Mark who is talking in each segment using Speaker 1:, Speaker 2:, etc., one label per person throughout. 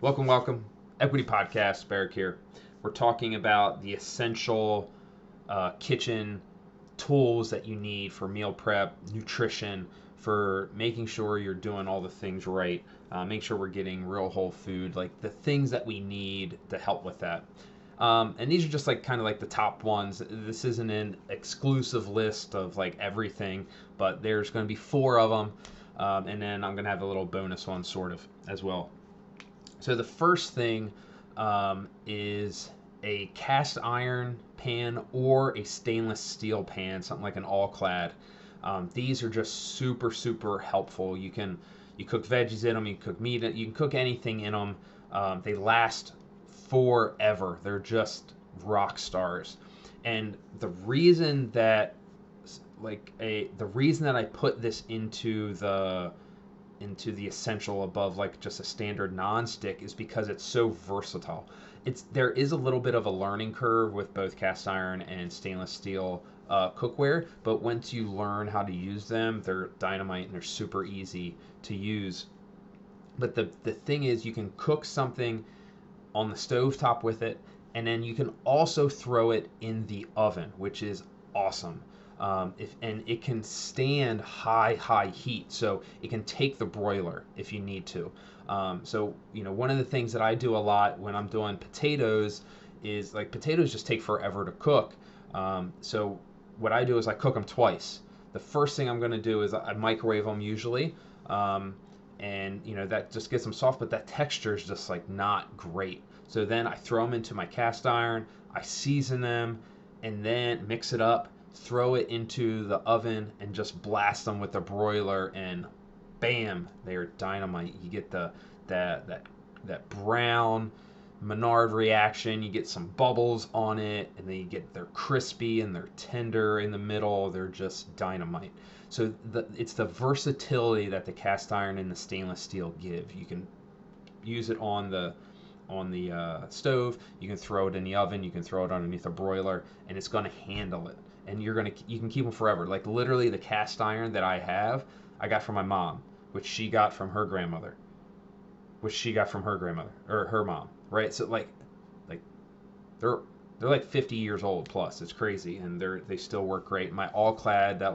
Speaker 1: Welcome. Equity Podcast, Berek here. We're talking about the essential kitchen tools that you need for meal prep, nutrition, for making sure you're doing all the things right. Make sure we're getting real whole food, like the things that we need to help with that. And these are just like kind of like the top ones. This isn't an exclusive list of like everything, but there's going to be four of them. And then I'm going to have a little bonus one sort of as well. So the first thing is a cast iron pan or a stainless steel pan, something like an all-clad. These are just super helpful. You cook veggies in them, you cook meat, you can cook anything in them. They last forever. They're just rock stars. And the reason that I put this into the essential above like just a standard non-stick is because it's so versatile. There is a little bit of a learning curve with both cast iron and stainless steel cookware, but once you learn how to use them, they're dynamite and they're super easy to use. But the thing is, you can cook something on the stovetop with it, and then you can also throw it in the oven, which is awesome. And it can stand high heat, so it can take the broiler if you need to. So one of the things that I do a lot when I'm doing potatoes is like potatoes just take forever to cook. So what I do is I cook them twice. The first thing I'm going to do is I microwave them usually, and that just gets them soft, but that texture is just like not great. So then I throw them into my cast iron, I season them, and then mix it up, throw it into the oven, and just blast them with the broiler, and bam, they are dynamite. You get that brown Menard reaction. You get some bubbles on it, and then they're crispy and they're tender in the middle. They're just dynamite. So it's the versatility that the cast iron and the stainless steel give. You can use it on the stove. You can throw it in the oven. You can throw it underneath a broiler, and it's going to handle it. And you can keep them forever. Like literally, the cast iron that I have, I got from my mom, which she got from her grandmother, or her mom, right? So like they're like 50 years old plus. It's crazy, and they still work great. My all clad, I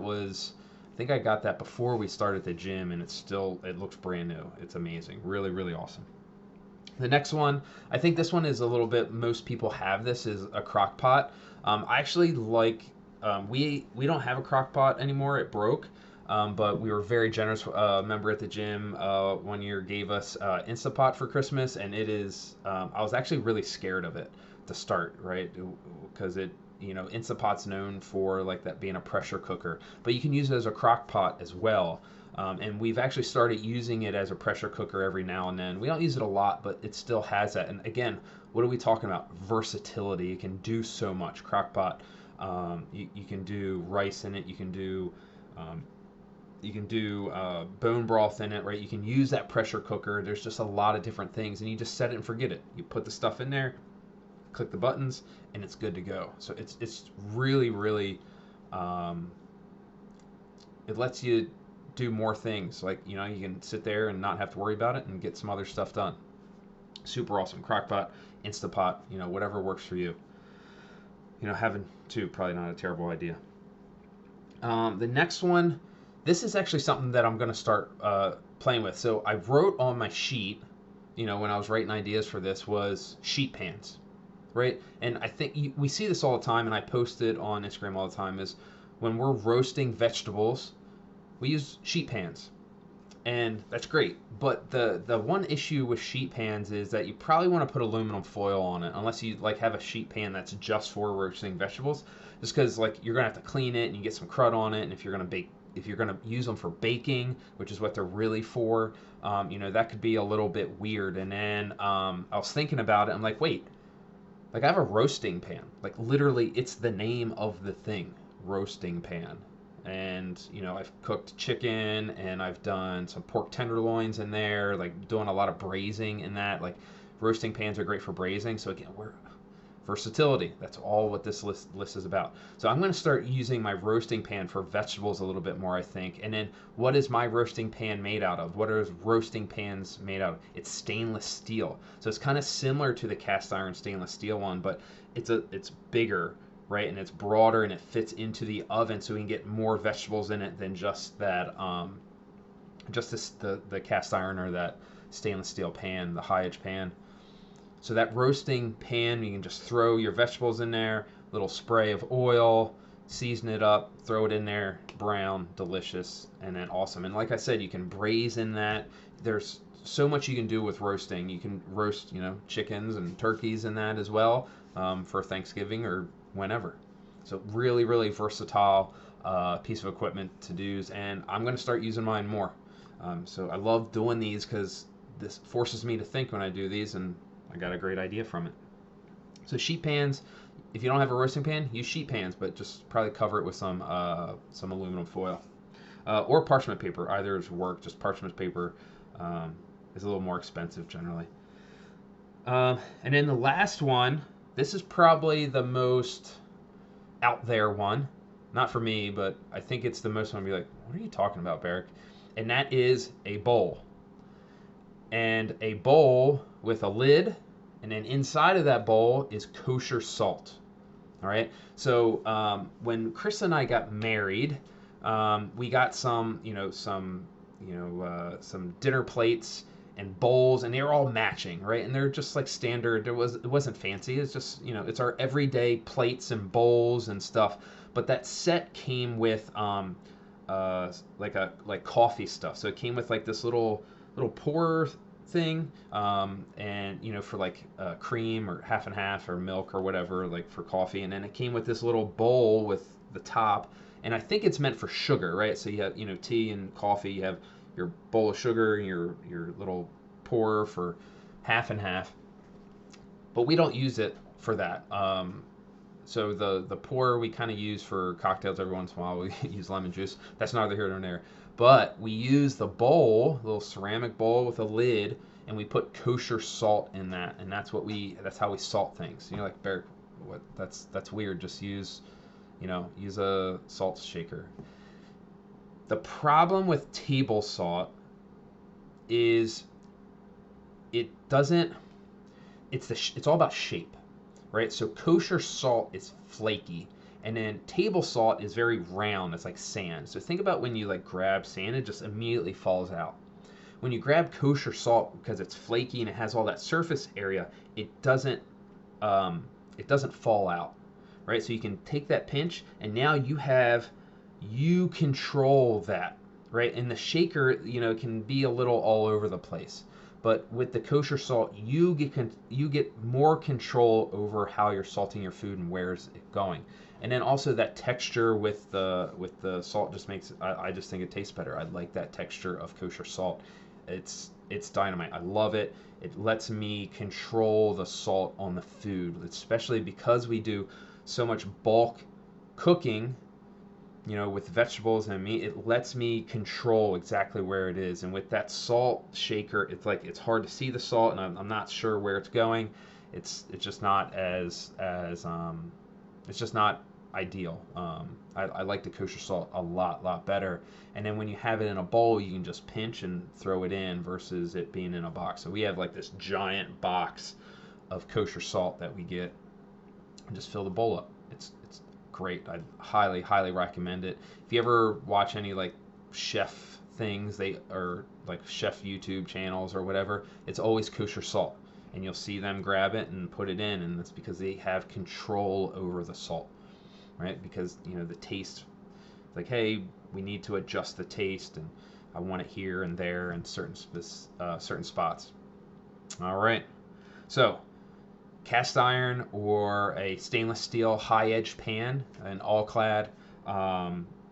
Speaker 1: think I got that before we started the gym, and it looks brand new. It's amazing, really awesome. The next one, I think this one is a little bit, most people have this, is a crock pot. I actually like, we don't have a crock pot anymore. It broke. But we were very generous. A member at the gym one year gave us Instapot for Christmas, and I was actually really scared of it to start, right? Because Instapot's known for like that being a pressure cooker, but you can use it as a crock pot as well. And we've actually started using it as a pressure cooker every now and then. We don't use it a lot, but it still has that. And again, what are we talking about? Versatility. It can do so much. Crockpot. You can do rice in it. Um, you can do bone broth in it, right? You can use that pressure cooker. There's just a lot of different things, and you just set it and forget it. You put the stuff in there, click the buttons, and it's good to go. So it's really it lets you do more things. Like you can sit there and not have to worry about it and get some other stuff done. Super awesome. Crockpot, Instapot, whatever works for you. Having two probably not a terrible idea. The next one, this is actually something that I'm going to start playing with. So I wrote on my sheet, when I was writing ideas for this, was sheet pans, right? And I think we see this all the time, and I post it on Instagram all the time, is when we're roasting vegetables, we use sheet pans. And that's great. But the one issue with sheet pans is that you probably want to put aluminum foil on it, unless you like have a sheet pan that's just for roasting vegetables. Just because like you're gonna have to clean it and you get some crud on it, and if you're gonna use them for baking, which is what they're really for, that could be a little bit weird. And then I was thinking about it. I'm like, wait, like I have a roasting pan. Like literally, it's the name of the thing, roasting pan. And I've cooked chicken, and I've done some pork tenderloins in there, like doing a lot of braising in that. Like roasting pans are great for braising. So again, Versatility. That's all what this list is about. So I'm going to start using my roasting pan for vegetables a little bit more, I think. And then what is my roasting pan made out of? What are roasting pans made out of? It's stainless steel. So it's kind of similar to the cast iron stainless steel one, but it's bigger, right? And it's broader and it fits into the oven, so we can get more vegetables in it than just that the cast iron or that stainless steel pan, the high edge pan. So that roasting pan, you can just throw your vegetables in there, little spray of oil, season it up, throw it in there, brown, delicious, and then awesome. And like I said, you can braise in that. There's so much you can do with roasting. You can roast, chickens and turkeys in that as well, for Thanksgiving or whenever. So really, really versatile piece of equipment to do, and I'm going to start using mine more. So I love doing these because this forces me to think when I do these, and I got a great idea from it. So sheet pans, if you don't have a roasting pan, use sheet pans, but just probably cover it with some aluminum foil or parchment paper. Either is work. Just parchment paper is a little more expensive generally. And then the last one, this is probably the most out there one. Not for me, but I think it's the most one to be like, what are you talking about, Berek? And that is a bowl. And a bowl with a lid, and then inside of that bowl is kosher salt. All right. So when Chris and I got married, we got some dinner plates and bowls, and they were all matching, right? And they're just like standard. It wasn't fancy. It's just it's our everyday plates and bowls and stuff. But that set came with like coffee stuff. So it came with like this little pour thing, and for like cream or half and half or milk or whatever, like for coffee. And then it came with this little bowl with the top, and I think it's meant for sugar, right? So you have tea and coffee. You have your bowl of sugar and your little pour for half and half. But we don't use it for that. So the pour we kind of use for cocktails every once in a while. We use lemon juice. That's neither here nor there. But we use the bowl, little ceramic bowl with a lid, and we put kosher salt in that, and that's how we salt things. Like, Berek, what? That's weird. Just use a salt shaker. The problem with table salt is it's all about shape, right? So kosher salt is flaky, and then table salt is very round. It's like sand. So think about when you like grab sand, it just immediately falls out. When you grab kosher salt, because it's flaky and it has all that surface area, it doesn't fall out, right? So you can take that pinch, and now you control that, right? And the shaker, can be a little all over the place. But with the kosher salt, you get more control over how you're salting your food and where's it going. And then also that texture with the salt just makes I just think it tastes better. I like that texture of kosher salt. It's dynamite. I love it. It lets me control the salt on the food, especially because we do so much bulk cooking, with vegetables and meat. It lets me control exactly where it is. And with that salt shaker, it's hard to see the salt, and I'm not sure where it's going. It's just not it's just not ideal. I like the kosher salt a lot better. And then when you have it in a bowl, you can just pinch and throw it in versus it being in a box. So we have like this giant box of kosher salt that we get and just fill the bowl up. It's great. I highly recommend it. If you ever watch any like chef things, or like chef YouTube channels or whatever, it's always kosher salt, and you'll see them grab it and put it in, and that's because they have control over the salt, right? Because the taste, like, hey, we need to adjust the taste, and I want it here and there in certain spots. All right, so cast iron or a stainless steel high-edge pan, an all-clad.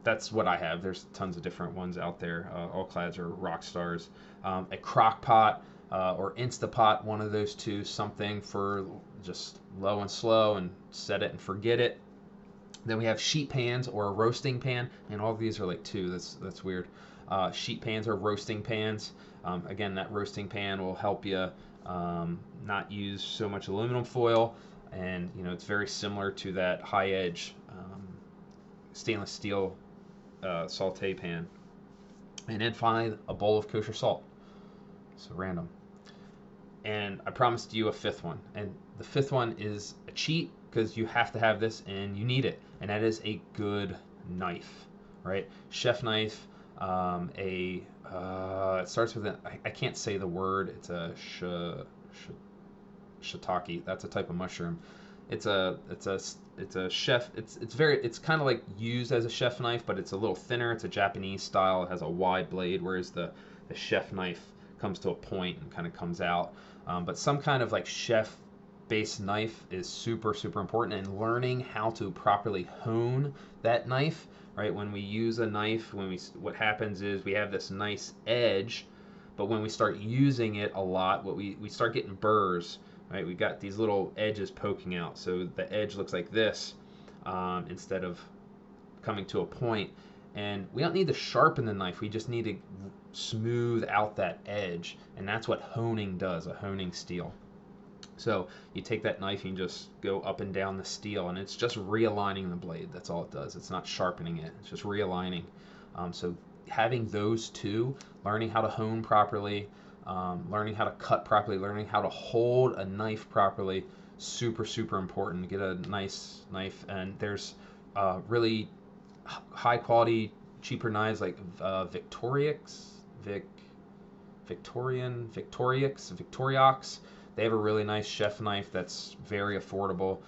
Speaker 1: That's what I have. There's tons of different ones out there. All-clads are rock stars. A Crockpot or Instapot, one of those two, something for just low and slow and set it and forget it. Then we have sheet pans or a roasting pan, and all of these are like two. That's weird. Sheet pans or roasting pans. Again, that roasting pan will help you not use so much aluminum foil. and it's very similar to that high edge stainless steel saute pan. And then finally, a bowl of kosher salt. So random. And I promised you a fifth one. And the fifth one is a cheat because you have to have this and you need it. And that is a good knife, right? Chef knife. It starts with I can't say the word. It's a shiitake. That's a type of mushroom. It's a chef. It's kind of like used as a chef knife, but it's a little thinner. It's a Japanese style. It has a wide blade, whereas the chef knife comes to a point and kind of comes out. But some kind of like chef based knife is super super important, and learning how to properly hone that knife. Right, when we use a knife, what happens is we have this nice edge, but when we start using it a lot, we start getting burrs. Right, we got these little edges poking out, so the edge looks like this instead of coming to a point. And we don't need to sharpen the knife; we just need to smooth out that edge, and that's what honing does. A honing steel. So you take that knife and you just go up and down the steel, and it's just realigning the blade. That's all it does. It's not sharpening it. It's just realigning. So having those two, learning how to hone properly, learning how to cut properly, learning how to hold a knife properly, super, super important. Get a nice knife, and there's really high quality, cheaper knives like Victoriox. They have a really nice chef knife that's very affordable.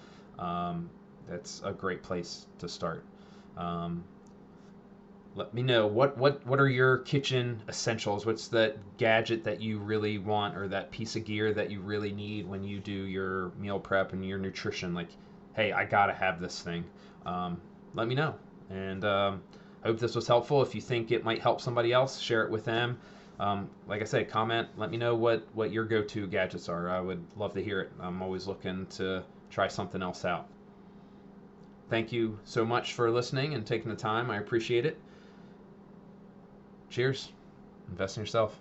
Speaker 1: That's a great place to start. Let me know what are your kitchen essentials? What's that gadget that you really want, or that piece of gear that you really need when you do your meal prep and your nutrition? Like, hey, I gotta have this thing. Let me know. And I hope this was helpful. If you think it might help somebody else, share it with them. Like I said, comment, let me know what your go-to gadgets are. I would love to hear it. I'm always looking to try something else out. Thank you so much for listening and taking the time. I appreciate it. Cheers. Invest in yourself.